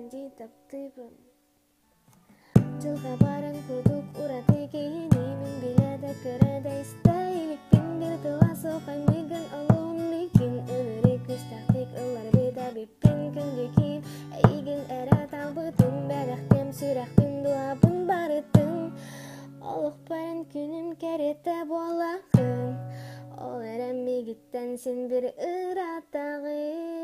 janji taktibun Жылға баран кудук ураты кейіне Мен билада көрәді истайлик Пиндер туға соқай мигін алуын мигін Өнірек күстақтик ұлар беда биппен күнде кейін Әйгін әрі талбытын Бәріқтем сүрәқтін дуабын барытын Олық баран күнім кәреті болағын Ол әрәм мегіттен сен бір ұратағын